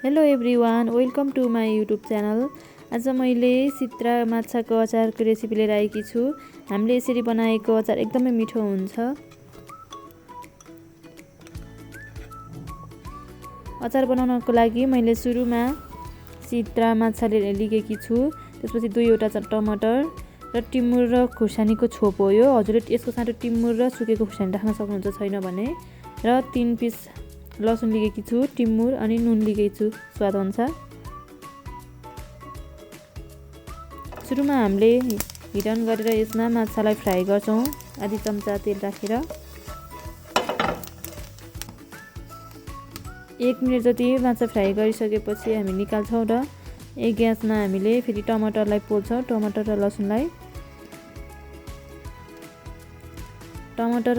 Hello everyone, welcome to my YouTube channel. आज मैले सित्रा माछाको अचारको रेसिपी लिएर आएकी छु। हामीले यसरी बनाएको अचार एकदमै मिठो हुन्छ। अचार बनाउनको लागि मैले सुरुमा सित्रा माछा लिएकी छु। त्यसपछि 2वटा टमाटर र टिमुर र खुर्सानीको छोप हो यो। हजुरले यसको साथै टिमुर र सुकेको खुर्सानी राख्न सक्नुहुन्छ छैन भने। र 3 पिस लसुन लिएकी छु, टिमुर अनि नुन लिएकी छु स्वाद अनुसार। सुरुमा हामीले हिट अन गरेर यसमा माछालाई फ्राई गर्छौं। आधी चम्चा तेल राखेर 1 मिनेट जति माछा फ्राई गरिसकेपछि हामी निकाल्छौं र एक ग्यासमा हामीले फेरि टमाटरलाई पोल्छौं। टमाटर र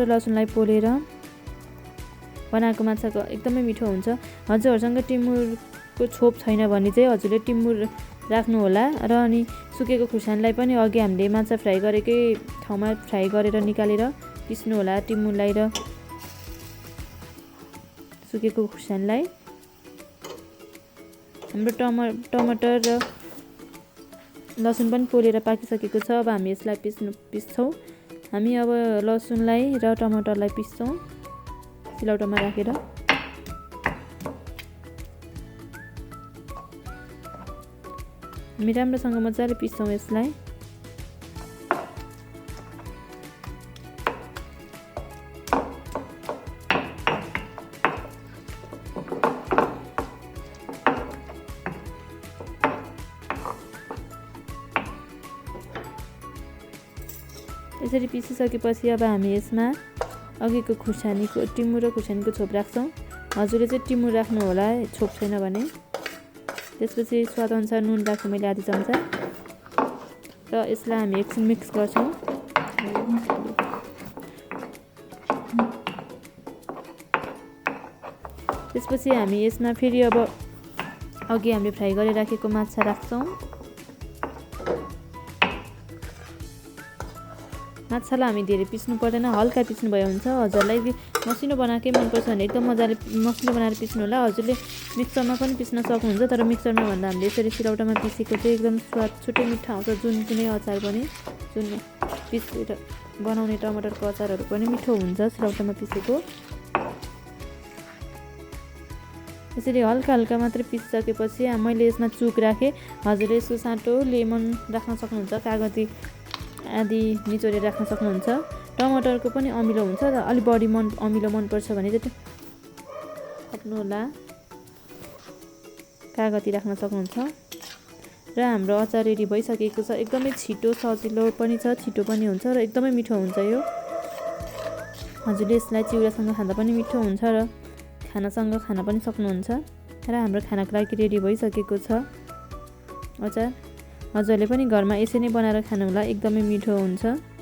लसुनलाई पोलेर बनाएको माछाको एकदमै मिठो हुन्छ। हजुरहरुसँग टिमुरको छोप छैन भने चाहिँ हजुरले टिमुर राख्नु होला। र अनि सुकेको खुर्सानीलाई पनि अघि हामीले माछा फ्राई गरेकै ठाउँमा फ्राई गरेर निकालेर पिस्नु होला। टिमुरलाई र सुकेको खुर्सानीलाई। हाम्रो टमाटर र लसुन पनि पोलेर पाकिसकेको छ। अब हामी यसलाई पिस्छौं। हामी अब लसुनलाई र टमाटरलाई पिस्छौं सिलौटोमा राखेर। हामी राम्रोसँग मजाले पिस्छौं यसलाई। यसरी पिसिसकेपछि अब हामी यसमा अघिको टिमुर र खुर्सानीको छोप राख्छौं। हजुरले चाहिँ टिमुर राख्नु होला छोप छैन भने। त्यसपछि स्वाद अनुसार नुन राख्छु मैले आधी चम्चा र यसलाई हामी एकछिन मिक्स गर्छौं। त्यसपछि हामी यसमा फेरि अब अघि हामीले फ्राई गरेर राखेको माछा राख्छौं। माछालाई हामी धेरै पिस्नु पर्दैन, हल्का पिस्नु भयो हुन्छ। हजुरलाई मसिनो बनाएकै मनपर्छ भने एकदम मजाले मसिनो बनाएर पिस्नु होला। हजुरले मिक्सरमा पनि पिस्न सक्नुहुन्छ, तर मिक्सरमा भन्दा हामीले यसरी सिलौटामा पिसेको चाहिँ एकदम स्वाद छुट्टै मिठो आउँछ। कुनै अचार पनि पिसेर बनाउने टमाटरको अचारहरू पनि मिठो हुन्छ सिलौटामा पिसेको। यसरी हल्का मात्रै पिसिसकेपछि मैले यसमा चुक राखेँ। हजुरले यसको साटो लेमन राख्न सक्नुहुन्छ, कागती आदि निचोरेर राख्न सक्नुहुन्छ। टमाटरको पनि अमिलो हुन्छ र अलि बढी अमिलो मनपर्छ भने चाहिँ थप्नु होला, कागती राख्न सक्नुहुन्छ। र हाम्रो अचार रेडी भइसकेको छ। एकदमै छिटो, सजिलो पनि छ, छिटो पनि हुन्छ र एकदमै मिठो हुन्छ यो। हजुरले यसलाई चिउरासँग खाँदा पनि मिठो हुन्छ र खानासँग खान पनि सक्नुहुन्छ। र हाम्रो खानाको लागि रेडी भइसकेको छ अचार। हजुरले पनि घरमा यसरी नै बनाएर खानु होला, एकदमै मिठो हुन्छ।